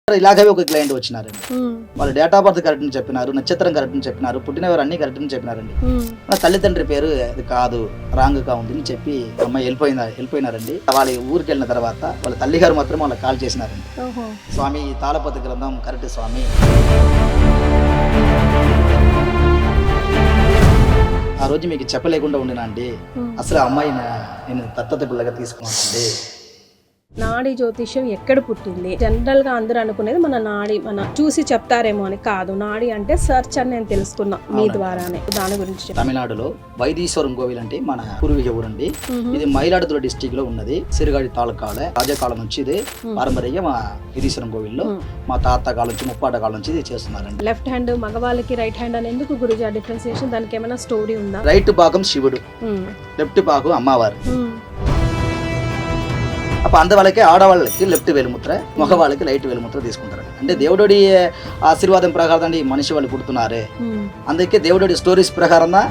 ఇలాగే ఒక క్లయింట్ వచ్చినారండి. వాళ్ళు డేట్ ఆఫ్ బర్త్ కరెక్ట్ అని చెప్పినారు, నక్షత్రం కరెక్ట్ అని చెప్పినారు, పుట్టినవారు అన్ని కరెక్ట్ అని చెప్పినారండి. నా తల్లిదండ్రి పేరు అది కాదు, రాంగ్ గా ఉంది అని చెప్పి అమ్మాయి వెళ్ళిపోయినారండి. వాళ్ళ ఊరికి వెళ్ళిన తర్వాత వాళ్ళ తల్లిగారు మాత్రం వాళ్ళకి కాల్ చేసినారండి. స్వామి తాళపత్ర గ్రంథం కరెక్ట్ స్వామి, ఆ రోజు మీకు చెప్పలేకుండా ఉండినా అండి, అసలు అమ్మాయిని నేను దత్తత పిల్లగా తీసుకున్నానండి. నాడి జ్యోతిష్యం ఎక్కడ పుట్టింది? జనరల్ గా అందరూ అనుకునేది మన నాడి మన చూసి చెప్తారేమో అని. కాదు, నాడి అంటే సర్చ్ అని నేను తెలుసుకున్నా మీ ద్వారానే. దాని గురించి తమిళనాడులో వైదీశ్వరం కోవిల్ అంటే మన పూర్వీక ఊరండి. ఇది మయిలాడుతుర డిస్టిక్ లో ఉన్నది. సిరుగాడి తాలూకాలే రాజకాలం నుంచి ఇది పారంపర్యంగా మా వైదీశ్వరం కోవిల్లో మా తాత కాలం నుంచి ముప్పాట కాలం నుంచి ఇది చేస్తున్నారండి. లెఫ్ట్ హ్యాండ్ మగవాళ్ళకి, రైట్ హ్యాండ్ అని ఎందుకు గురుజీ ఆ డిఫరెన్సియేషన్? దానికి ఏమైనా స్టోరీ ఉందా? రైట్ భాగం శివుడు, లెఫ్ట్ భాగం అమ్మవారు. అప్పుడు అందవాళ్ళకి ఆడవాళ్ళకి లెఫ్ట్ వేలుముద్ర, మగవాళ్ళకి రైట్ వేలుముద్ర తీసుకుంటారు. అంటే దేవుడి ఆశీర్వాదం ప్రకారం అండి మనిషి వాళ్ళు పుడుతున్నారే, అందుకే దేవుడి స్టోరీస్ ప్రకారంగా.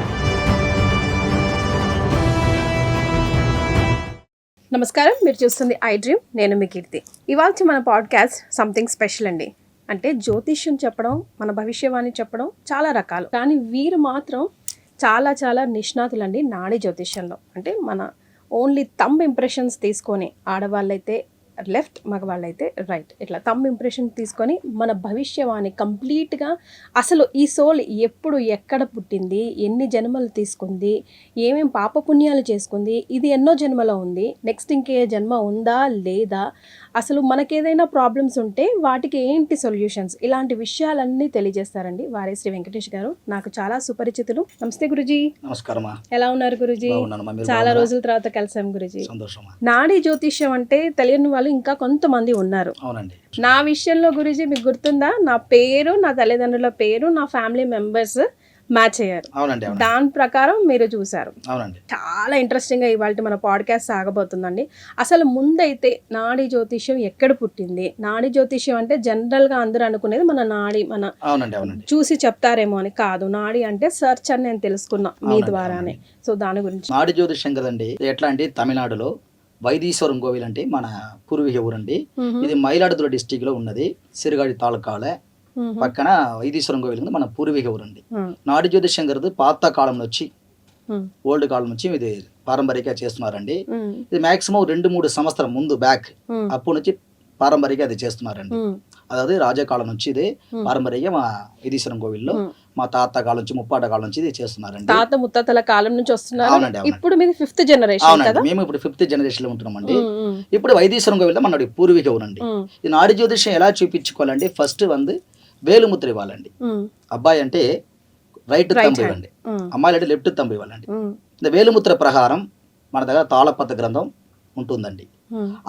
నమస్కారం, మీరు చూస్తుంది ఐ డ్రీమ్. నేను మీ కీర్తి. ఇవాళ మన పాడ్కాస్ట్ సంథింగ్ స్పెషల్ అండి. అంటే జ్యోతిష్యం చెప్పడం, మన భవిష్యవాణి చెప్పడం చాలా రకాలు, కానీ వీరు మాత్రం చాలా నిష్ణాతులండి నాడీ జ్యోతిష్యంలో. అంటే మన ఓన్లీ థంబ్ ఇంప్రెషన్స్ తీసుకొని, ఆడవాళ్ళైతే లెఫ్ట్, మగవాళ్ళైతే రైట్, ఇట్లా థంబ్ ఇంప్రెషన్ తీసుకొని మన భవిష్యవాణి కంప్లీట్గా, అసలు ఈ సోల్ ఎప్పుడు ఎక్కడ పుట్టింది, ఎన్ని జన్మలు తీసుకుంది, ఏమేం పాపపుణ్యాలు చేసుకుంది, ఇది ఎన్నో జన్మలో ఉంది, నెక్స్ట్ ఇంకే జన్మ ఉందా లేదా, అసలు మనకేదైనా ప్రాబ్లమ్స్ ఉంటే వాటికి ఏంటి సొల్యూషన్స్, ఇలాంటి విషయాలన్నీ తెలియజేస్తారండి వారే శ్రీ వెంకటేష్ గారు. నాకు చాలా సుపరిచితులు. నమస్తే గురుజీ. నమస్కారం. ఎలా ఉన్నారు గురుజీ? చాలా రోజుల తర్వాత కలిసాం గురుజీ. నాడీ జ్యోతిష్యం అంటే తెలియని వాళ్ళు ఇంకా కొంతమంది ఉన్నారు. నా విషయంలో గురుజీ మీకు గుర్తుందా, నా పేరు, నా తల్లిదండ్రుల పేరు, నా ఫ్యామిలీ మెంబర్స్ మ్యాచ్ అయ్యారు. దాని ప్రకారం మీరు చూసారు. చాలా ఇంట్రెస్టింగ్ గా ఇవాళ మన పాడ్కాస్ట్ సాగబోతుందండి. అసలు ముందైతే నాడీ జ్యోతిష్యం ఎక్కడ పుట్టింది? నాడీ జ్యోతిష్యం అంటే జనరల్ గా అందరూ అనుకునేది మన నాడి మన చూసి చెప్తారేమో అని. కాదు, నాడి అంటే సర్చ్ అని నేను తెలుసుకున్నా మీ ద్వారానే. సో దాని గురించి. నాడీ జ్యోతిష్యం కదండి, ఎట్లా అంటే తమిళనాడులో వైదీశ్వరం కోవిల్ అంటే మన పూర్వీక ఊరండి. ఇది మయిలాడుతుర డిస్టిక్ లో ఉన్నది. సిరుగాడి తాలూకాలే పక్కన వైదీశ్వరం కోవిల్ మన పూర్వీక ఊరండి. నాడి జ్యోతిష్యం గారు పాత కాలం నుంచి, ఓల్డ్ కాలం నుంచి ఇది పారంపర్యంగా చేస్తున్నారండి. ఇది మాక్సిమం 2-3 సంవత్సరం ముందు బ్యాక్ అప్పటి నుంచి పారంపర్యంగా అది చేస్తున్నారండి. అதாவது రాజకాలం నుంచి ఇది పారంపర్యంగా మా వైదీశ్వరం కోవిల్లో మా తాత కాలం నుంచి ముప్పాట కాలం నుంచి ఇది చేస్తున్నారండి. తాత ముత్తాతల కాలం నుంచి వస్తున్నారు. ఇప్పుడు మీది 5th జనరేషన్ కదా? మేము ఇప్పుడు 5th జనరేషన్ లో ఉంటున్నామండి. ఇప్పుడు వైదీశ్వరం కోవిల్లో మన పూర్వీక ఊరండి. ఈ నాడి జ్యోతిష్యం ఎలా చూపించుకోవాలండి? ఫస్ట్ వేలుముద్ర ఇవ్వాలండి. అబ్బాయి అంటే రైట్ తంబు ఇవ్వండి, అమ్మాయి అంటే లెఫ్ట్ తంబు ఇవ్వాలండి. వేలుముద్ర ప్రకారం మన దగ్గర తాళపత్ర గ్రంథం ఉంటుందండి.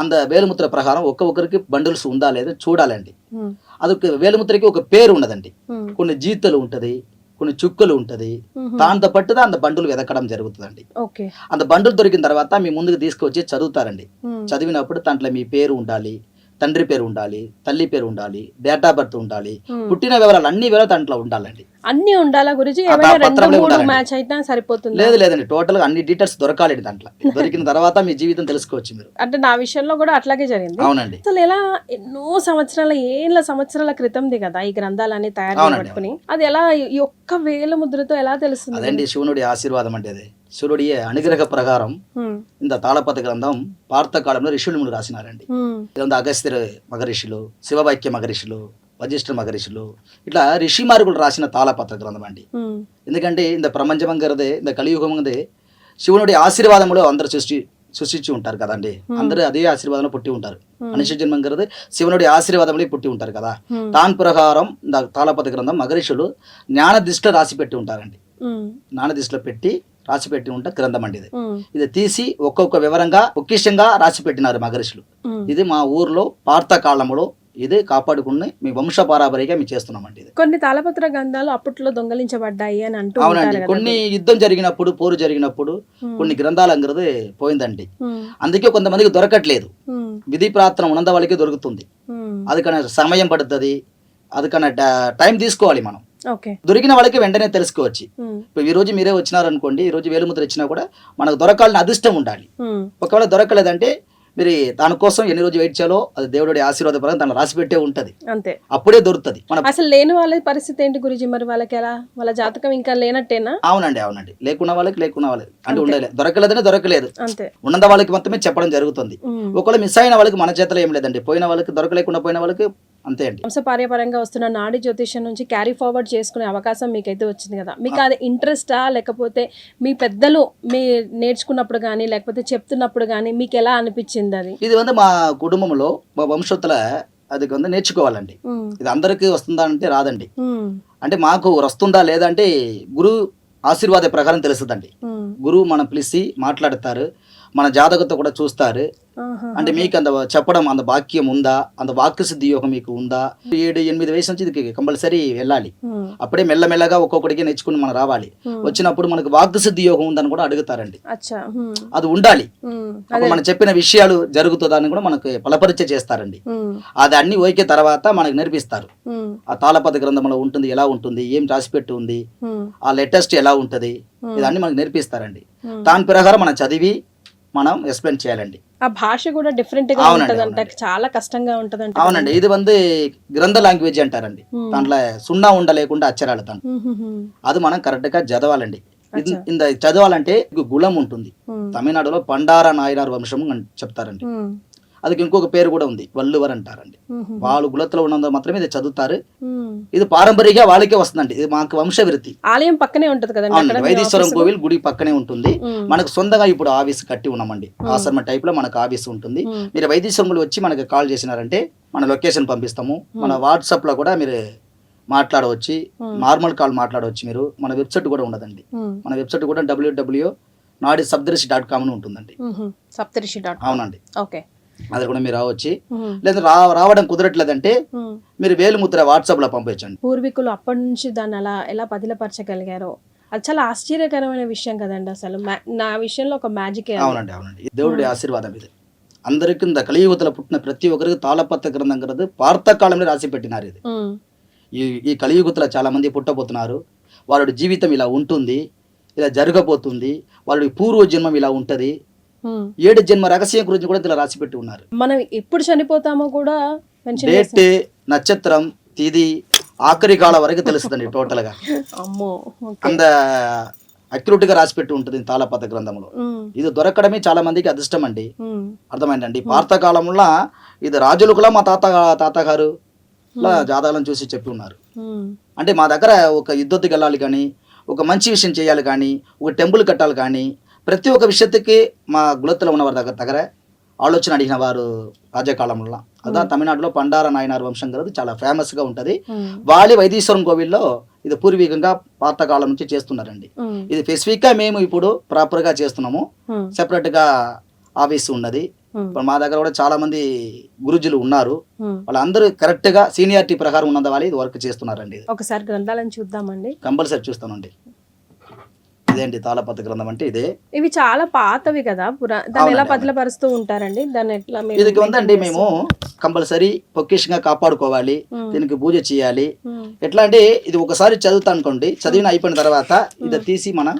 అంత వేలుముద్ర ప్రకారం ఒక్కొక్కరికి బండిల్స్ ఉందా లేదా చూడాలండి. అది వేలుముద్రకి ఒక పేరు ఉన్నదండి. కొన్ని జీతలు ఉంటది, కొన్ని చుక్కలు ఉంటది. దాంతో పట్టుదా అంత బండులు వెదకడం జరుగుతుందండి. అంత బండులు దొరికిన తర్వాత మీ ముందుకు తీసుకొచ్చి చదువుతారండి. చదివినప్పుడు దాంట్లో మీ పేరు ఉండాలి, తండ్రి పేరు ఉండాలి, తల్లి పేరు ఉండాలి, డేట్ ఆఫ్ బర్త్ ఉండాలి, పుట్టిన వివరాలు అన్ని వివరాలు దాంట్లో ఉండాలండి. అన్ని ఉండాలా గురుజీ? సరిపోతుంది? లేదండి, టోటల్ గా అన్ని డీటెయిల్స్ దొరకాలి దాంట్లో. దొరికిన తర్వాత మీ జీవితం తెలుసుకోవచ్చు మీరు. అంటే నా విషయంలో కూడా అట్లాగే జరిగింది. అవునండి. అసలు ఎలా ఎన్నో సంవత్సరాల క్రితంది కదా ఈ గ్రంథాలన్నీ తయారు చేసుకుని, అది ఎలా ఈ ఒక్క వేల ముద్రతో ఎలా తెలుస్తుంది? అదండి శివునుడి ఆశీర్వాదం అంటే. అది శివుడి అనుగ్రహ ప్రకారం ఇంత తాళపత్ర గ్రంథం పాత కాలంలో ఋషులు రాసినారండి. అగస్త్య మగరిషులు, శివవాక్య మగరిషులు, వజిష్ఠ మగరిషులు, ఇట్లా ఋషి మార్గులు రాసిన తాళపత్ర గ్రంథం అండి. ఎందుకంటే ఇంత ప్రపంచమంగరదే, ఇంత కలియుగమంగదే శివునుడి ఆశీర్వాదంలో అందరు సృష్టించి ఉంటారు కదండి. అందరూ అదే ఆశీర్వాదంలో పుట్టి ఉంటారు. మనిషి జన్మంగరదే శివునుడి ఆశీర్వాదంలో పుట్టి ఉంటారు కదా. దాని ప్రకారం తాళపత్ర గ్రంథం మగరిషులు జ్ఞాన దిష్ట రాసి పెట్టి ఉంటారండి. జ్ఞాన దిష్టలో పెట్టి రాసి పెట్టి ఉంటే గ్రంథం అండి. ఇది తీసి ఒక్కొక్క వివరంగా పొక్కిషంగా రాసి పెట్టినారు మగరిషులు. ఇది మా ఊర్లో పాత కాలంలో ఇదే కాపాడుకుని మీ వంశ పారంపర్యంగా మేము చేస్తున్నామండి. కొన్ని తాళపత్ర గ్రంథాలు అప్పట్లో దొంగలించబడ్డాయి అని అంటూ. అవునండి, కొన్ని యుద్ధం జరిగినప్పుడు, పోరు జరిగినప్పుడు కొన్ని గ్రంథాలు అంగరదే పోయిందండి. అందుకే కొంతమందికి దొరకట్లేదు. విధి ప్రార్థన ఉన్నంత వాళ్ళకి దొరుకుతుంది. అది కన్నా సమయం పడుతుంది, అది కన్నా టైం తీసుకోవాలి మనం. ఓకే. దొరికిన వాళ్ళకి వెంటనే తెలుసుకోవచ్చు. ఇప్పుడు ఈ రోజు మీరే వచ్చినారనుకోండి, ఈ రోజు వేలుముద్ర ఇచ్చినా కూడా మనకు దొరకాలని అదృష్టం ఉండాలి. ఒకవేళ దొరకలేదంటే మీరు దానికోసం ఎన్ని రోజులు వెయిట్ చేయాలో అది దేవుడి ఆశీర్వాదపరంగా దాన్ని రాసి పెట్టే ఉంటది, అంతే, అప్పుడే దొరుకుతుంది. అసలు లేని వాళ్ళ పరిస్థితి ఏంటి గురించి, మరి వాళ్ళకి ఎలా, వాళ్ళ జాతకం ఇంకా లేనట్టేనా? అవునండి, లేకున్న వాళ్ళకి అంటే ఉండలే, దొరకలేదనే దొరకలేదు, అంతే, ఉన్న వాళ్ళకి మొత్తమే చెప్పడం జరుగుతుంది. ఒకవేళ మిస్ అయిన వాళ్ళకి మన చేతిలో ఏం లేదండి, పోయిన వాళ్ళకి దొరకలేకుండా పోయిన వాళ్ళకి అంతే అండి. వంశపార్యపరంగా వస్తున్న నాడి జ్యోతిష్యం నుంచి క్యారీ ఫార్వర్డ్ చేసుకునే అవకాశం మీకైతే వచ్చింది కదా, మీకు అది ఇంట్రెస్టా, లేకపోతే మీ పెద్దలు మీ నేర్చుకున్నప్పుడు కానీ లేకపోతే చెప్తున్నప్పుడు కానీ మీకు ఎలా అనిపించింది అది? ఇది మా కుటుంబంలో మా వంశతుల అది నేర్చుకోవాలండి. ఇది అందరికీ వస్తుందా అంటే రాదండి. అంటే మాకు వస్తుందా లేదా అంటే గురు ఆశీర్వాద ప్రకారం తెలుస్తుందండి. గురువు మనం పిలిచి మాట్లాడతారు, మన జాతకతో కూడా చూస్తారు. అంటే మీకు అంత చెప్పడం అంత వాక్యం ఉందా, అంత వాక్య సిద్ధి యోగం మీకు ఉందా, 7-8 వయసు నుంచి ఇది కంపల్సరీ వెళ్ళాలి. అప్పుడే మెల్లమెల్లగా ఒక్కొక్కడికి నేర్చుకుని మనం రావాలి. వచ్చినప్పుడు మనకు వాక్య సిద్ధి యోగం ఉందని కూడా అడుగుతారండి. అది ఉండాలి. మనం చెప్పిన విషయాలు జరుగుతుందని కూడా మనకు ఫలపరిచయ చేస్తారండి. అది అన్ని ఓకే తర్వాత మనకు నేర్పిస్తారు. ఆ తాళపత్ర గ్రంథంలో ఉంటుంది, ఎలా ఉంటుంది, ఏం రాసిపెట్టి ఉంది, ఆ లేటెస్ట్ ఎలా ఉంటది, ఇదన్నీ మనకు నేర్పిస్తారండి. దాని ప్రకారం మనం చదివి మనం ఎక్స్ప్లెయిన్ చేయాలండి. ఆ భాష కూడా డిఫరెంట్ గా ఉంటదంట, చాలా కష్టంగా ఉంటదంట. అవునండి, ఇది గ్రంథ లాంగ్వేజ్ అంటారండి. దాంట్లో సున్నా ఉండలేకుండా అక్షరాలు దాంట్లో అది మనం కరెక్ట్ గా చదవాలండి. ఇంత చదవాలంటే గుళం ఉంటుంది. తమిళనాడులో పండార నాయనార్ వంశం అని చెప్తారండి. అది ఇంకొక పేరు కూడా ఉంది, వల్లువర్ అంటారండి. వాళ్ళు గులతలో ఉన్నందుకు మాత్రమే ఇది చదువుతారు. ఇది పారంపర్యంగా వాళ్ళకే వస్తుందండి. ఇది మాకు వంశవృత్తి. ఆలయం పక్కనే ఉంటది కదండి, వైదీశ్వరం కోవిల్ గుడి పక్కనే ఉంటుంది. మనకు సొంతంగా ఇప్పుడు ఆఫీస్ కట్టి ఉన్నామండి. ఆశ్రమ టైప్ లో మనకు ఆఫీస్ ఉంటుంది. మీరు వైదీశ్వరం వచ్చి మనకు కాల్ చేసినారంటే మన లొకేషన్ పంపిస్తాము. మన వాట్సాప్ లో కూడా మీరు మాట్లాడవచ్చు, నార్మల్ కాల్ మాట్లాడవచ్చు. మీరు మన వెబ్సైట్ కూడా ఉండదండి. మన వెబ్సైట్ కూడా www.nadisapdrishi.com ఉంటుందండి. అవునండి, ఓకే. అది కూడా మీరు రావచ్చు. లేదా రావడం కుదరట్లేదంటే మీరు వేలుముద్ర వాట్సాప్ లో పంపించండి. పూర్వీకులు అప్పటి నుంచి దాన్ని అలా ఎలా పదిలపరచగలిగారో అది చాలా ఆశ్చర్యకరమైన విషయం కదండి. అసలు నా విషయంలో ఒక మ్యాజిక్. అవునండి, దేవుడి ఆశీర్వాదం ఇది. అందరికీ కలియుగతలో పుట్టిన ప్రతి ఒక్కరికి తాళపత్ర గ్రంథం కదా పార్థకాలంలో రాసి పెట్టినారు. ఇది ఈ కలియుగతలో చాలా మంది పుట్టబోతున్నారు. వాళ్ళ జీవితం ఇలా ఉంటుంది, ఇలా జరగబోతుంది, వాళ్ళ పూర్వ జన్మం ఇలా ఉంటది, 7 జన్మ రహస్యం గురించి కూడా ఇలా రాసి పెట్టి ఉన్నారు. మనం ఎప్పుడు చనిపోతామో కూడా డేట్, నక్షత్రం, తిది, ఆఖరి కాలం వరకు తెలుస్తుందండి టోటల్ గా. అంత అక్యురేట్ గా రాసి పెట్టి ఉంటుంది తాళపత్ర గ్రంథంలో. ఇది దొరకడమే చాలా మందికి అదృష్టం అండి. అర్థమైందండి. పార్థకాలంలో ఇది రాజులు కూడా మా తాతగారు జాతకాలను చూసి చెప్పి ఉన్నారు. అంటే మా దగ్గర ఒక యుద్ధத்துக்கு వెళ్ళాలి కానీ, ఒక మంచి విషయం చేయాలి కానీ, ఒక టెంపుల్ కట్టాలి కానీ, ప్రతి ఒక్క విషయத்துக்கு మా గులతలో ఉన్న వారి దగ్గర ఆలోచన అడిగిన వారు రాజకాలంలో. అదా తమిళనాడులో పండార నాయనార్ వంశం కదా చాలా ఫేమస్ గా ఉంటది. వాలి వైదీశ్వరం కోవిల్లో ఇది పూర్వీకంగా పాతకాలం నుంచి చేస్తున్నారండి. ఇది స్పెసిఫిక్ గా మేము ఇప్పుడు ప్రాపర్ గా చేస్తున్నాము. సెపరేట్ గా ఆఫీస్ ఉన్నది. మా దగ్గర కూడా చాలా మంది గురుజులు ఉన్నారు. వాళ్ళందరూ కరెక్ట్ గా సీనియారిటీ ప్రకారం ఉన్నది వాళ్ళు ఇది వర్క్ చేస్తున్నారండి. ఒకసారి గ్రంథాలను చూద్దామండి. కంపల్సరీ చూస్తానండి. ఇదేంటి తాళపత్ర గ్రంథం అంటే ఇదే. ఇవి చాలా పాతవి కదా, దాన్ని ఎలా బదిలపరుస్తూ ఉంటారండి? దాన్ని ఎట్లా? ఇది ఉందండి, మేము కంపల్సరీ పొక్కేషంగా కాపాడుకోవాలి, దీనికి పూజ చేయాలి. ఎట్లా అంటే ఇది ఒకసారి చదువుతా అనుకోండి, చదివిన అయిపోయిన తర్వాత ఇది తీసి మనం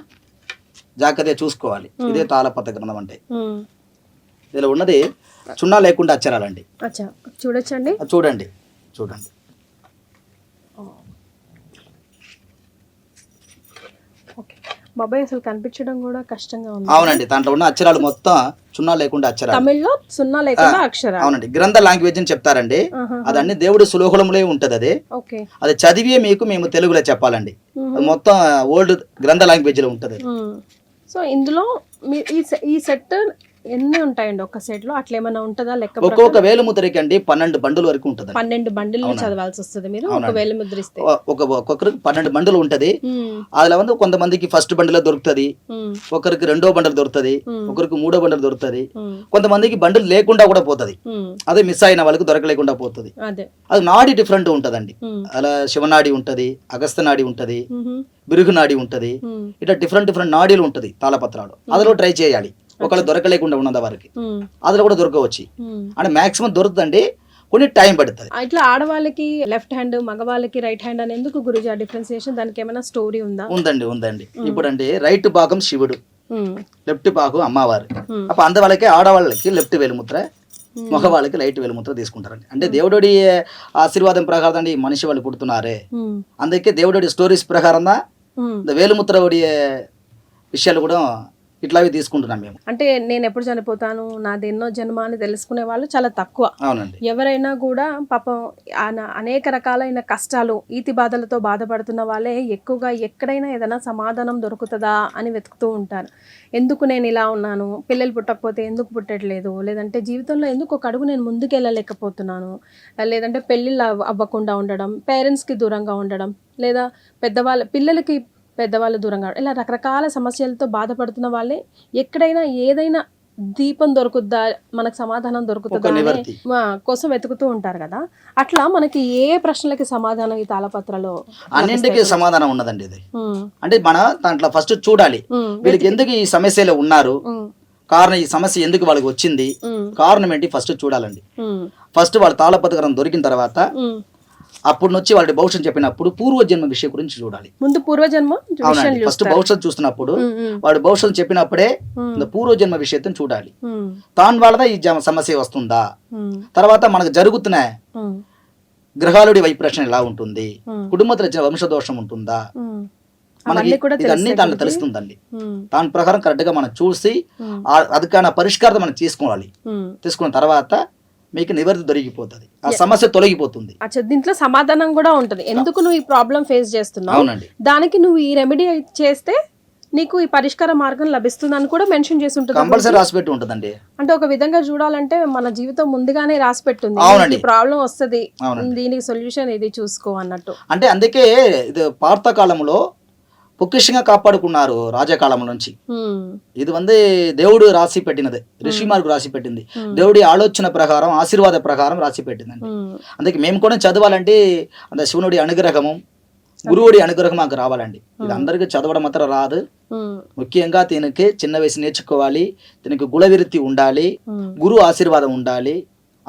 జాగ్రత్తగా చూసుకోవాలి. ఇదే తాళపత్ర గ్రంథం అంటే. ఇలా ఉన్నది చున్నా లేకుండా అక్షరాలండి. చూడొచ్చండి, చూడండి. బాబాయ్ అసలు కనిపించడం కూడా కష్టంగా ఉంది. అవునండి, దాంట్లో ఉన్న అక్షరాలు మొత్తం సున్నా లేకుండా అక్షరాలు. తమిళ్లో సున్నా లేకుండా అక్షరాలు. అవునండి, గ్రంథ లాంగ్వేజ్ అని చెప్తారండి. అదన్నీ దేవుడి సులోహులంలో ఉంటది. అది చదివే మీకు మేము తెలుగులో చెప్పాలండి. మొత్తం ఓల్డ్ గ్రంథ లాంగ్వేజ్ లో ఉంటది. సో ఇందులో ఈ సెట్ ఎన్ని ఉంటాయండి ఒక సెట్ లో? అట్లా ఏమైనా ఉంటుందా లెక్క? ఒక్కొక్క వేలుముద్రకి అండి 12 బండుల వరకు ఉంటుంది. 12 బండిల్ చదవాల్సి వస్తుంది మీరు ఒక వేలుముద్ర ఇస్తే. ఒక్కొక్కరికి 12 బండులు ఉంటది. అందులో కొంతమందికి ఫస్ట్ బండిలో దొరుకుతుంది, ఒకరికి 2వ బండలు దొరుకుతుంది, ఒకరికి 3వ బండలు దొరుకుతుంది, కొంతమందికి బండులు లేకుండా కూడా పోతుంది. అదే మిస్ అయిన వాళ్ళకి దొరకలేకుండా పోతుంది. అది నాడి డిఫరెంట్ ఉంటదండి. అలా శివనాడి ఉంటది, అగస్త్య నాడి ఉంటది, బిరుగు నాడి ఉంటది. ఇట్లా డిఫరెంట్ నాడీలు ఉంటది తాళపత్రాలు. అందులో ట్రై చేయాలి. ఒకళ్ళు దొరకలేకుండా ఉన్నది వారికి, అందులో కూడా దొరకవచ్చు. అంటే మాక్సిమం దొరుకుతుందండి. కొన్ని టైం పడుతుంది. ఇట్లా ఆడవాళ్ళకి లెఫ్ట్ హ్యాండ్, మగవాళ్ళకి రైట్ హ్యాండ్ అని ఎందుకు గురుజీ ఆ డిఫరెన్సియేషన్? దానికి ఏమైనా స్టోరీ ఉందా? ఉందండి. ఇప్పుడు అంటే రైట్ భాగం శివుడు, లెఫ్ట్ భాగం అమ్మవారు. అప్పుడు అందువల్లకే ఆడవాళ్ళకి లెఫ్ట్ వేలుముద్ర, మగవాళ్ళకి రైట్ వేలుముద్ర తీసుకుంటారండి. అంటే దేవుడి ఆశీర్వాదం ప్రకారం అండి మనిషి వాళ్ళు పుడుతున్నారే, అందుకే దేవుడి స్టోరీస్ ప్రకారం వేలుముద్ర విషయాలు కూడా ఇట్లావి తీసుకుంటున్నాం మేము. అంటే నేను ఎప్పుడు చనిపోతాను, నాది ఎన్నో జన్మ అని తెలుసుకునే వాళ్ళు చాలా తక్కువ. అవునండి. ఎవరైనా కూడా పాపం అనేక రకాలైన కష్టాలు, ఈతి బాధలతో బాధపడుతున్న వాళ్ళే ఎక్కువగా ఎక్కడైనా ఏదైనా సమాధానం దొరుకుతుందా అని వెతుకుతూ ఉంటారు. ఎందుకు నేను ఇలా ఉన్నాను, పిల్లలు పుట్టకపోతే ఎందుకు పుట్టట్లేదు, లేదంటే జీవితంలో ఎందుకు ఒక అడుగు నేను ముందుకు వెళ్ళలేకపోతున్నాను, లేదంటే పెళ్ళిళ్ళు అవ్వకుండా ఉండడం, పేరెంట్స్కి దూరంగా ఉండడం, లేదా పిల్లలకి పెద్దవాళ్ళు దూరంగా, ఇలా రకరకాల సమస్యలతో బాధపడుతున్న వాళ్ళే ఎక్కడైనా ఏదైనా దీపం దొరుకుద్దా, మనకు సమాధానం దొరుకుతుందా కోసం వెతుకుతూ ఉంటారు కదా. అట్లా మనకి ఏ ప్రశ్నలకి సమాధానం ఈ తాళపత్రలో? అన్నింటికి సమాధానం ఉన్నదండి. ఇది అంటే మన దాంట్లో ఫస్ట్ చూడాలి వీళ్ళకి ఎందుకు ఈ సమస్యలో ఉన్నారు, కారణం ఈ సమస్య ఎందుకు వాళ్ళకి వచ్చింది, కారణం ఏంటి ఫస్ట్ చూడాలండి. ఫస్ట్ వాళ్ళ తాళపత్రం దొరికిన తర్వాత అప్పుడు నుంచి వాళ్ళ భవిష్యత్తు చెప్పినప్పుడు పూర్వజన్మ విషయం గురించి చూడాలి. ముందు పూర్వజన్మ ఫస్ట్ భవిష్యత్తు చూస్తున్నప్పుడు వాడు భవిష్యత్తు చెప్పినప్పుడే పూర్వజన్మ విషయం చూడాలి. దాని వల్ల ఈ సమస్య వస్తుందా, తర్వాత మనకు జరుగుతున్న గ్రహాలుడి వైబ్రేషన్ ఎలా ఉంటుంది, కుటుంబంతో వచ్చిన వంశదోషం ఉంటుందా, మనకి ఇదన్నీ దాంట్లో తెలుస్తుందండి. దాని ప్రకారం కరెక్ట్ గా మనం చూసి అదికైనా పరిష్కారం మనం తీసుకోవాలి. తీసుకున్న తర్వాత మీకు నివర్తి దొరికిపోతుంది, ఆ సమస్య తొలగిపోతుంది. దీంట్లో సమాధానం కూడా ఉంటుంది. ఎందుకు నువ్వు ఈ ప్రాబ్లం ఫేస్ చేస్తున్నావు, దానికి నువ్వు ఈ రెమెడీ చేస్తే నీకు ఈ పరిష్కార మార్గం లభిస్తుంది అని కూడా మెన్షన్ చేసి ఉంటుంది. కంపల్సరీ రాసిపెట్టి ఉంటుందండి. అంటే ఒక విధంగా చూడాలంటే మన జీవితం ముందుగానే రాసిపెట్టుంది, ఈ ప్రాబ్లం వస్తుంది, దీనికి సొల్యూషన్ ఇది చూసుకో అన్నట్టు. అంటే అందుకే ఇది పాత కాలంలో పొక్కిషంగా కాపాడుకున్నారు రాజకాలం నుంచి. ఇది దేవుడు రాసి పెట్టినది, ఋషిమార్కు రాసి పెట్టింది, దేవుడి ఆలోచన ప్రకారం ఆశీర్వాద ప్రకారం రాసి పెట్టిందండి. అందుకే మేము కూడా చదవాలంటే అంత శివునుడి అనుగ్రహము, గురువుడి అనుగ్రహం మాకు రావాలండి. ఇది అందరికీ చదవడం మాత్రం రాదు. ముఖ్యంగా దీనికి చిన్న వయసు నేర్చుకోవాలి, దీనికి గుణవిరుత్తి ఉండాలి, గురువు ఆశీర్వాదం ఉండాలి,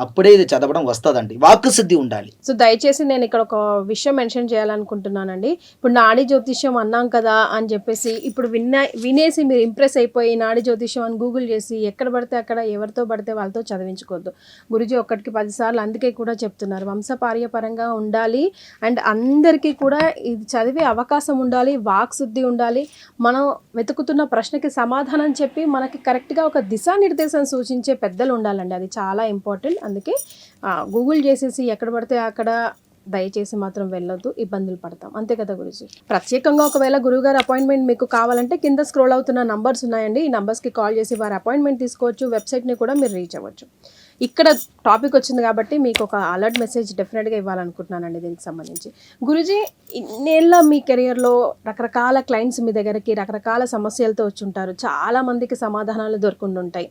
అప్పుడే ఇది చదవడం వస్తుందండి. వాక్కు సిద్ధి ఉండాలి. సో దయచేసి నేను ఇక్కడ ఒక విషయం మెన్షన్ చేయాలనుకుంటున్నానండి. ఇప్పుడు నాడి జ్యోతిష్యం అన్నాం కదా అని చెప్పేసి ఇప్పుడు వినేసి మీరు ఇంప్రెస్ అయిపోయి నాడి జ్యోతిష్యం అని గూగుల్ చేసి ఎక్కడ పడితే అక్కడ ఎవరితో పడితే వాళ్ళతో చదివించుకోవద్దు. గురుజీ ఒక్కటికి 10 సార్లు అందుకే కూడా చెప్తున్నారు, వంశపార్యపరంగా ఉండాలి అండ్ అందరికీ కూడా ఇది చదివే అవకాశం ఉండాలి, వాక్ శుద్ధి ఉండాలి, మనం వెతుకుతున్న ప్రశ్నకి సమాధానం చెప్పి మనకి కరెక్ట్గా ఒక దిశానిర్దేశం సూచించే పెద్దలు ఉండాలండి. అది చాలా ఇంపార్టెంట్. అందుకే గూగుల్ చేసేసి ఎక్కడ పడితే అక్కడ దయచేసి మాత్రం వెళ్ళొద్దు, ఇబ్బందులు పడతాం. అంతే కదా గురుజీ? ప్రత్యేకంగా ఒకవేళ గురువుగారు అపాయింట్మెంట్ మీకు కావాలంటే కింద స్క్రోల్ అవుతున్న నంబర్స్ ఉన్నాయండి, ఈ నంబర్స్కి కాల్ చేసి వారి అపాయింట్మెంట్ తీసుకోవచ్చు. వెబ్సైట్ని కూడా మీరు రీచ్ అవ్వచ్చు. ఇక్కడ టాపిక్ వచ్చింది కాబట్టి మీకు ఒక అలర్ట్ మెసేజ్ డెఫినెట్గా ఇవ్వాలనుకుంటున్నానండి దీనికి సంబంధించి. గురుజీ, ఇన్నేళ్ళ మీ కెరియర్లో రకరకాల క్లయింట్స్ మీ దగ్గరికి రకరకాల సమస్యలతో వచ్చి ఉంటారు, చాలామందికి సమాధానాలు దొరుకుంటుంటాయి.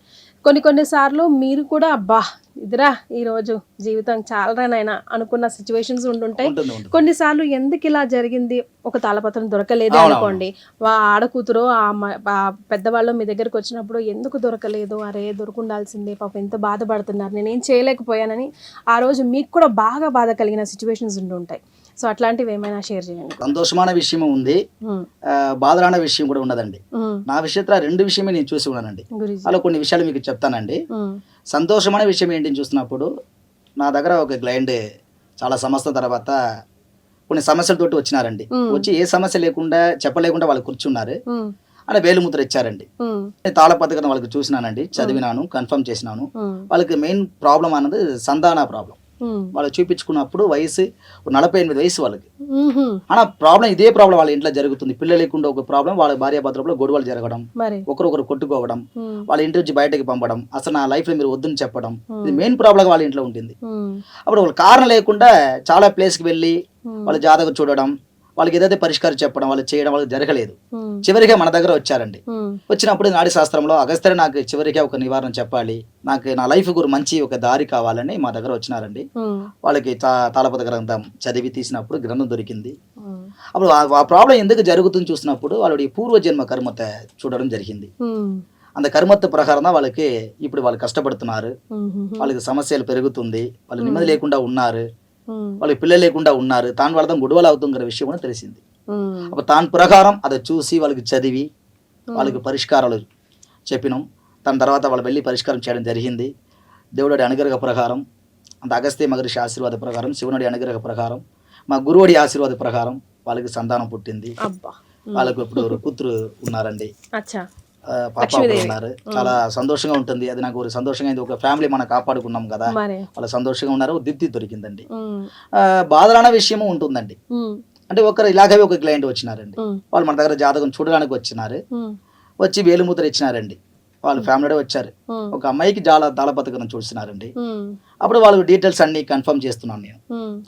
కొన్నిసార్లు మీరు కూడా అబ్బా ఇదిరా ఈరోజు జీవితం చాలరానైనా అనుకున్న సిచ్యువేషన్స్ ఉంటుంటాయి. కొన్నిసార్లు ఎందుకు ఇలా జరిగింది, ఒక తాళపత్రం దొరకలేదు అనుకోండి, ఆడకూతురో పెద్దవాళ్ళు మీ దగ్గరకు వచ్చినప్పుడు ఎందుకు దొరకలేదు, అరే దొరుకుండాల్సిందే, పాపం ఎంత బాధపడుతున్నారు, నేనేం చేయలేకపోయానని ఆ రోజు మీకు కూడా బాగా బాధ కలిగిన సిచ్యువేషన్స్ ఉంటుంటాయి. సో అట్లాంటివి ఏమైనా షేర్ చేయండి. సంతోషమైన విషయం ఉంది, బాధలాన విషయం కూడా ఉన్నదండి. నా విషయంలో 2 విషయమే నేను చూసి ఉన్నానండి. అలా కొన్ని విషయాలు మీకు చెప్తానండి. సంతోషమైన విషయం ఏంటి చూసినప్పుడు, నా దగ్గర ఒక క్లయింట్ చాలా సంవత్సరం తర్వాత కొన్ని సమస్యలతోటి వచ్చినారండి. వచ్చి ఏ సమస్య లేకుండా చెప్పలేకుండా వాళ్ళు కూర్చున్నారు, అలా వేలుముద్ర ఇచ్చారండి. తాళపత్రికను వాళ్ళకి చూసినానండి, చదివినాను, కన్ఫర్మ్ చేసినాను. వాళ్ళకి మెయిన్ ప్రాబ్లం అన్నది సంతాన ప్రాబ్లం. వాళ్ళు చూపించుకున్నప్పుడు వయసు 48 వయసు వాళ్ళకి. అలా ప్రాబ్లం ఇదే ప్రాబ్లం వాళ్ళ ఇంట్లో జరుగుతుంది. పిల్లలు లేకుండా ఒక ప్రాబ్లం, వాళ్ళ భార్యాభర్తలో గొడవలు జరగడం, ఒకరొకరు కొట్టుకోవడం, వాళ్ళ ఇంటి నుంచి బయటకి పంపడం, అసలు నా లైఫ్ లో మీరు వద్దని చెప్పడం, ఇది మెయిన్ ప్రాబ్లం వాళ్ళ ఇంట్లో ఉంటుంది. అప్పుడు వాళ్ళు కారణం లేకుండా చాలా ప్లేస్కి వెళ్ళి వాళ్ళ జాతకం చూడడం, వాళ్ళకి ఏదైతే పరిష్కారం చెప్పడం, వాళ్ళు చేయడం వాళ్ళకి జరగలేదు. చివరిగా మన దగ్గర వచ్చారండి. వచ్చినప్పుడు నాడి శాస్త్రంలో అగస్త్య నాకు చివరిగా ఒక నివారణ చెప్పాలి, నాకు నా లైఫ్ గురు మంచి ఒక దారి కావాలని మా దగ్గర వచ్చినారండి. వాళ్ళకి తాళపత్ర గ్రంథం చదివి తీసినప్పుడు గ్రంథం దొరికింది. అప్పుడు ఆ ప్రాబ్లం ఎందుకు జరుగుతుంది చూసినప్పుడు వాళ్ళ పూర్వజన్మ కర్మ చూడడం జరిగింది. அந்த కర్మత్తు ప్రకారం వాళ్ళకి ఇప్పుడు వాళ్ళు కష్టపడుతున్నారు, వాళ్ళకి సమస్యలు పెరుగుతుంది, వాళ్ళు నెమ్మది లేకుండా ఉన్నారు, వాళ్ళకి పిల్లలు లేకుండా ఉన్నారు, తాను వాళ్ళతో గొడవలు అవుతుందన్న విషయం కూడా తెలిసింది. అప్పుడు తాను ప్రకారం అది చూసి వాళ్ళకి చదివి వాళ్ళకి పరిష్కారాలు చెప్పినాం. దాని తర్వాత వాళ్ళు వెళ్ళి పరిష్కారం చేయడం జరిగింది. దేవుడి అనుగ్రహ ప్రకారం, అంత అగస్త్య మహర్షి ఆశీర్వాద ప్రకారం, శివునుడి అనుగ్రహ ప్రకారం, మా గురువుడి ఆశీర్వాద ప్రకారం వాళ్ళకి సంతానం పుట్టింది. వాళ్ళకు ఇప్పుడు కూతురు ఉన్నారండి, పాప ఉన్నారు. చాలా సంతోషంగా ఉంటుంది. అది నాకు సంతోషంగా అయింది. ఒక ఫ్యామిలీ మనం కాపాడుకున్నాం కదా, వాళ్ళు సంతోషంగా ఉన్నారు. దిప్తి దొరికిందండి. బాధలన్న విషయం ఉంటుందండి. అంటే ఒకరు ఇలాగే ఒక క్లయింట్ వచ్చినారండి. వాళ్ళు మన దగ్గర జాతకం చూడడానికి వచ్చినారు. వచ్చి వేలుముద్ర ఇచ్చినారండి. వాళ్ళు ఫ్యామిలీ వచ్చారు. ఒక అమ్మాయికి తాళపత్రం చూస్తున్నారండి. అప్పుడు వాళ్ళ డీటెయిల్స్ అన్ని కన్ఫర్మ్ చేస్తున్నాను నేను.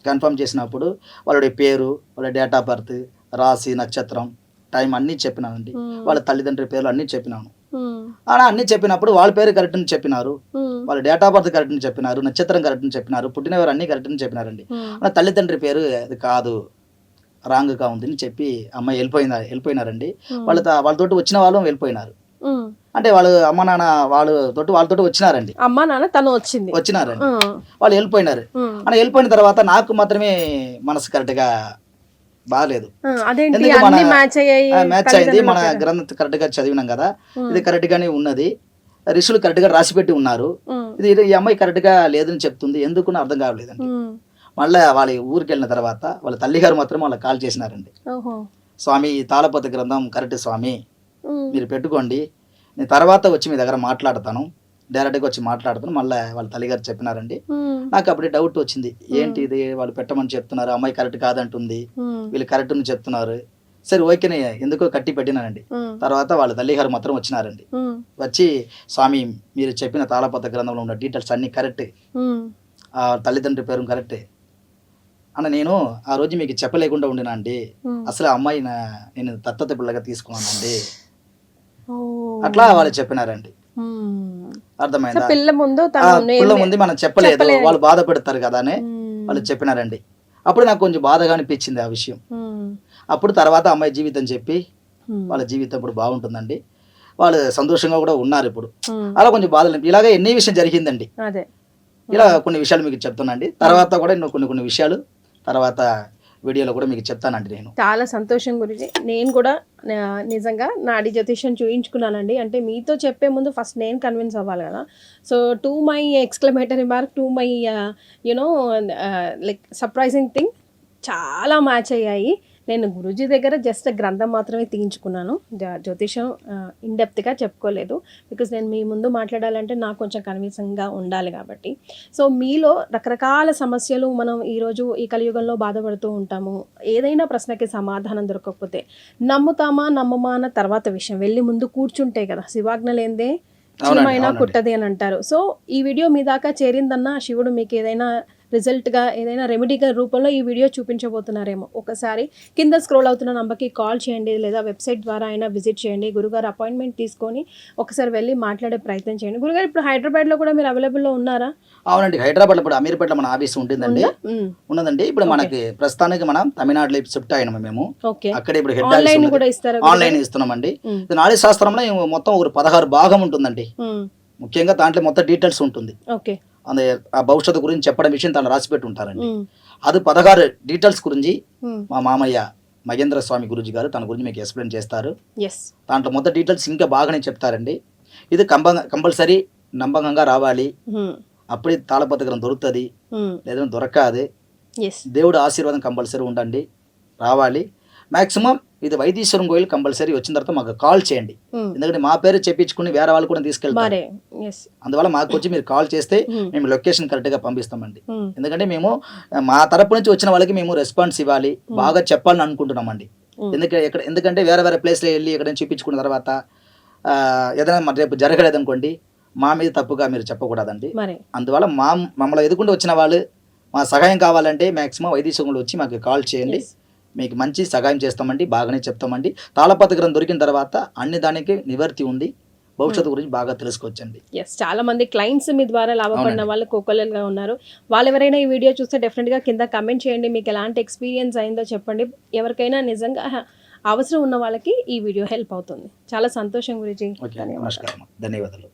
కన్ఫర్మ్ చేసినప్పుడు వాళ్ళ పేరు, వాళ్ళ డేట్ ఆఫ్ బర్త్, రాశి, నక్షత్రం, టైం అన్నీ చెప్పినానండి. వాళ్ళ తల్లిదండ్రుల పేర్లు అన్నీ చెప్పినాను. అలా అన్ని చెప్పినప్పుడు వాళ్ళ పేరు కరెక్ట్ అని చెప్పినారు, వాళ్ళ డేట్ ఆఫ్ బర్త్ కరెక్ట్ అని చెప్పినారు, నక్షత్రం కరెక్ట్ అని చెప్పినారు, పుట్టినవారు అన్ని కరెక్ట్ అని చెప్పినారండి. అలా తల్లిదండ్రి పేరు అది కాదు, రాంగ్గా ఉందని చెప్పి అమ్మాయి వెళ్ళిపోయినారండి. వాళ్ళతోటి వచ్చిన వాళ్ళు వెళ్ళిపోయినారు. అంటే వాళ్ళు అమ్మ నాన్న వాళ్ళతో వచ్చినారండి. అమ్మ నాన్న తను వచ్చినారండి. వాళ్ళు వెళ్ళిపోయినారు. అని వెళ్ళిపోయిన తర్వాత నాకు మాత్రమే మనసు కరెక్ట్ గా బాగాలేదు. మ్యాచ్ అయింది. మన గ్రంథం కరెక్ట్ గా చదివినాం కదా, ఇది కరెక్ట్ గానే ఉన్నది, ఋషులు కరెక్ట్ గా రాసిపెట్టి ఉన్నారు, ఇది ఈ అమ్మాయి కరెక్ట్ గా లేదని చెప్తుంది, ఎందుకు అర్థం కావలేదండి. మళ్ళీ వాళ్ళ ఊరికి వెళ్ళిన తర్వాత వాళ్ళ తల్లిగారు మాత్రం వాళ్ళకి కాల్ చేసినారండి. స్వామి, ఈ తాళపత్ర గ్రంథం కరెక్ట్ స్వామి, మీరు పెట్టుకోండి, నేను తర్వాత వచ్చి మీ దగ్గర మాట్లాడతాను, డైరెక్ట్గా వచ్చి మాట్లాడతాను. మళ్ళీ వాళ్ళ తల్లిగారు చెప్పినారండి. నాకు అప్పుడే డౌట్ వచ్చింది, ఏంటి ఇది వాళ్ళు పెట్టమని చెప్తున్నారు, అమ్మాయి కరెక్ట్ కాదంటుంది, వీళ్ళు కరెక్ట్ అని చెప్తున్నారు. సరే ఓకేనే, ఎందుకో కట్టి పెట్టినానండి. తర్వాత వాళ్ళ తల్లిగారు మాత్రం వచ్చినారండి. వచ్చి స్వామి, మీరు చెప్పిన తాళపత్ర గ్రంథంలో ఉన్న డీటెయిల్స్ అన్ని కరెక్ట్, ఆ తల్లిదండ్రి పేరు కరెక్టే అన్న, నేను ఆ రోజు మీకు చెప్పలేకుండా ఉండినా అండి, అసలు అమ్మాయి నేను దత్తత పిల్లగా తీసుకున్నానండి, అట్లా వాళ్ళు చెప్పినారండి. అర్థమైందా? పిల్ల ముందు మనం చెప్పలేదు, వాళ్ళు బాధపడతారు కదా అని వాళ్ళు చెప్పినారండి. అప్పుడు నాకు కొంచెం బాధగా అనిపించింది ఆ విషయం. అప్పుడు తర్వాత అమ్మాయి జీవితం చెప్పి వాళ్ళ జీవితం ఇప్పుడు బాగుంటుందండి, వాళ్ళు సంతోషంగా కూడా ఉన్నారు ఇప్పుడు. అలా కొంచెం బాధలు, ఇలాగే ఎన్ని విషయం జరిగిందండి. ఇలా కొన్ని విషయాలు మీకు చెప్తానండి. తర్వాత కూడా కొన్ని విషయాలు తర్వాత వీడియోలో కూడా మీకు చెప్తానండి. నేను చాలా సంతోషం గురించి, నేను కూడా నిజంగా నాడి జ్యోతిష్యం చూయించుకున్నానండి. అంటే మీతో చెప్పే ముందు ఫస్ట్ నేను కన్విన్స్ అవ్వాలి కదా. So to my exclamatory mark, to my like surprising thing, చాలా మ్యాచ్ అయ్యాయి. నేను గురూజీ దగ్గర జస్ట్ గ్రంథం మాత్రమే తీయించుకున్నాను, జ్యోతిషం ఇన్డెప్త్గా చెప్పుకోలేదు. బికాజ్ నేను మీ ముందు మాట్లాడాలంటే నాకు కొంచెం కన్విన్సింగ్గా ఉండాలి కాబట్టి. సో మీలో రకరకాల సమస్యలు, మనం ఈరోజు ఈ కలియుగంలో బాధపడుతూ ఉంటాము. ఏదైనా ప్రశ్నకి సమాధానం దొరకకపోతే నమ్ముతామా నమ్మమా అన్న తర్వాత విషయం, వెళ్ళి ముందు కూర్చుంటే కదా, శివాజ్ఞ లేదే చీమైనా కుట్టది అని అంటారు. సో ఈ వీడియో మీ దాకా చేరిందన్న శివుడు మీకు ఏదైనా రిజల్ట్గా, ఏదైనా రెమెడీగా రూపంలో ఈ వీడియో చూపించబోతున్నారేమో. ఒకసారి కింద స్క్రోల్ అవుతున్న నంబర్కి కాల్ చేయండి, లేదా వెబ్సైట్ ద్వారా అయినా విజిట్ చేయండి. గురుగారు అపాయింట్మెంట్ తీసుకొని ఒకసారి వెళ్ళి మాట్లాడే ప్రయత్నం చేయండి. గురుగారు ఇప్పుడు హైదరాబాద్లో కూడా మీరు అవైలబుల్లో ఉన్నారా? అవునండి, హైదరాబాద్లో ఇప్పుడు అమీర్పేటలో మన ఆఫీస్ ఉంటుందండి. ఉన్నదండి. ఇప్పుడు మనకి ప్రస్తుతానికి మనం తమిళనాడులో షిఫ్ట్ అయినాము మేము. అక్కడ ఇప్పుడు హెడ్ ఆఫీస్ కూడా ఇస్తారు, ఆన్లైన్ ఇస్తున్నామండి. నాడీ శాస్త్రంలో మొత్తం ఒక 16 భాగం ఉంటుందండి. ముఖ్యంగా దాంట్లో మొత్తం డీటెయిల్స్ ఉంటుంది. ఆ భవిష్యత్తు గురించి చెప్పడం విషయం తను రాసిపెట్టి ఉంటారండి. అది 16 డీటెయిల్స్ గురించి మా మామయ్య మహేంద్ర స్వామి గురూజీ గారు తన గురించి మీకు ఎక్స్ప్లెయిన్ చేస్తారు. దాంట్లో మొత్తం డీటెయిల్స్ ఇంకా బాగానే చెప్తారండి. ఇది కంపల్సరీ నమ్మకంగా రావాలి, అప్పుడే తాళపత్రం దొరుకుతుంది, లేదంటే దొరకదు. దేవుడు ఆశీర్వాదం కంపల్సరీ ఉండండి, రావాలి. మాక్సిమం ఇది వైదీశ్వరం గోయిల్ కంపల్సరీ వచ్చిన తర్వాత మాకు కాల్ చేయండి, ఎందుకంటే మా పేరు చెప్పించుకుని వేరే వాళ్ళు కూడా తీసుకెళ్తారు. అందువల్ల మాకు వచ్చి మీరు కాల్ చేస్తే మేము లొకేషన్ కరెక్ట్ గా పంపిస్తామండి. ఎందుకంటే మేము మా తరపు నుంచి వచ్చిన వాళ్ళకి మేము రెస్పాన్స్ ఇవ్వాలి, బాగా చెప్పాలని అనుకుంటున్నామండి. ఎందుకంటే వేరే ప్లేస్లో వెళ్ళి ఎక్కడ చూపించుకున్న తర్వాత ఏదైనా రేపు జరగలేదు అనుకోండి, మా మీద తప్పుగా మీరు చెప్పకూడదండి. అందువల్ల మమ్మల్ని ఎదుర్కొంటూ వచ్చిన వాళ్ళు మా సహాయం కావాలంటే మాక్సిమం వైదీశ్వరంలో వచ్చి మాకు కాల్ చేయండి, మీకు మంచి సహాయం చేస్తామండి, బాగానే చెప్తామండి. తాళపత్ర గ్రంథం దొరికిన తర్వాత అన్ని దానికి నివర్తి ఉంది, భవిష్యత్తు గురించి బాగా తెలుసుకోవచ్చండి. చాలా మంది క్లయింట్స్ మీ ద్వారా లాభపడిన వాళ్ళు కోకొల్లలుగా ఉన్నారు. వాళ్ళు ఎవరైనా ఈ వీడియో చూస్తే డెఫినెట్గా కింద కమెంట్ చేయండి, మీకు ఎలాంటి ఎక్స్పీరియన్స్ అయిందో చెప్పండి. ఎవరికైనా నిజంగా అవసరం ఉన్న వాళ్ళకి ఈ వీడియో హెల్ప్ అవుతుంది. చాలా సంతోషం గురించి. ఓకే, నమస్కారం, ధన్యవాదాలు.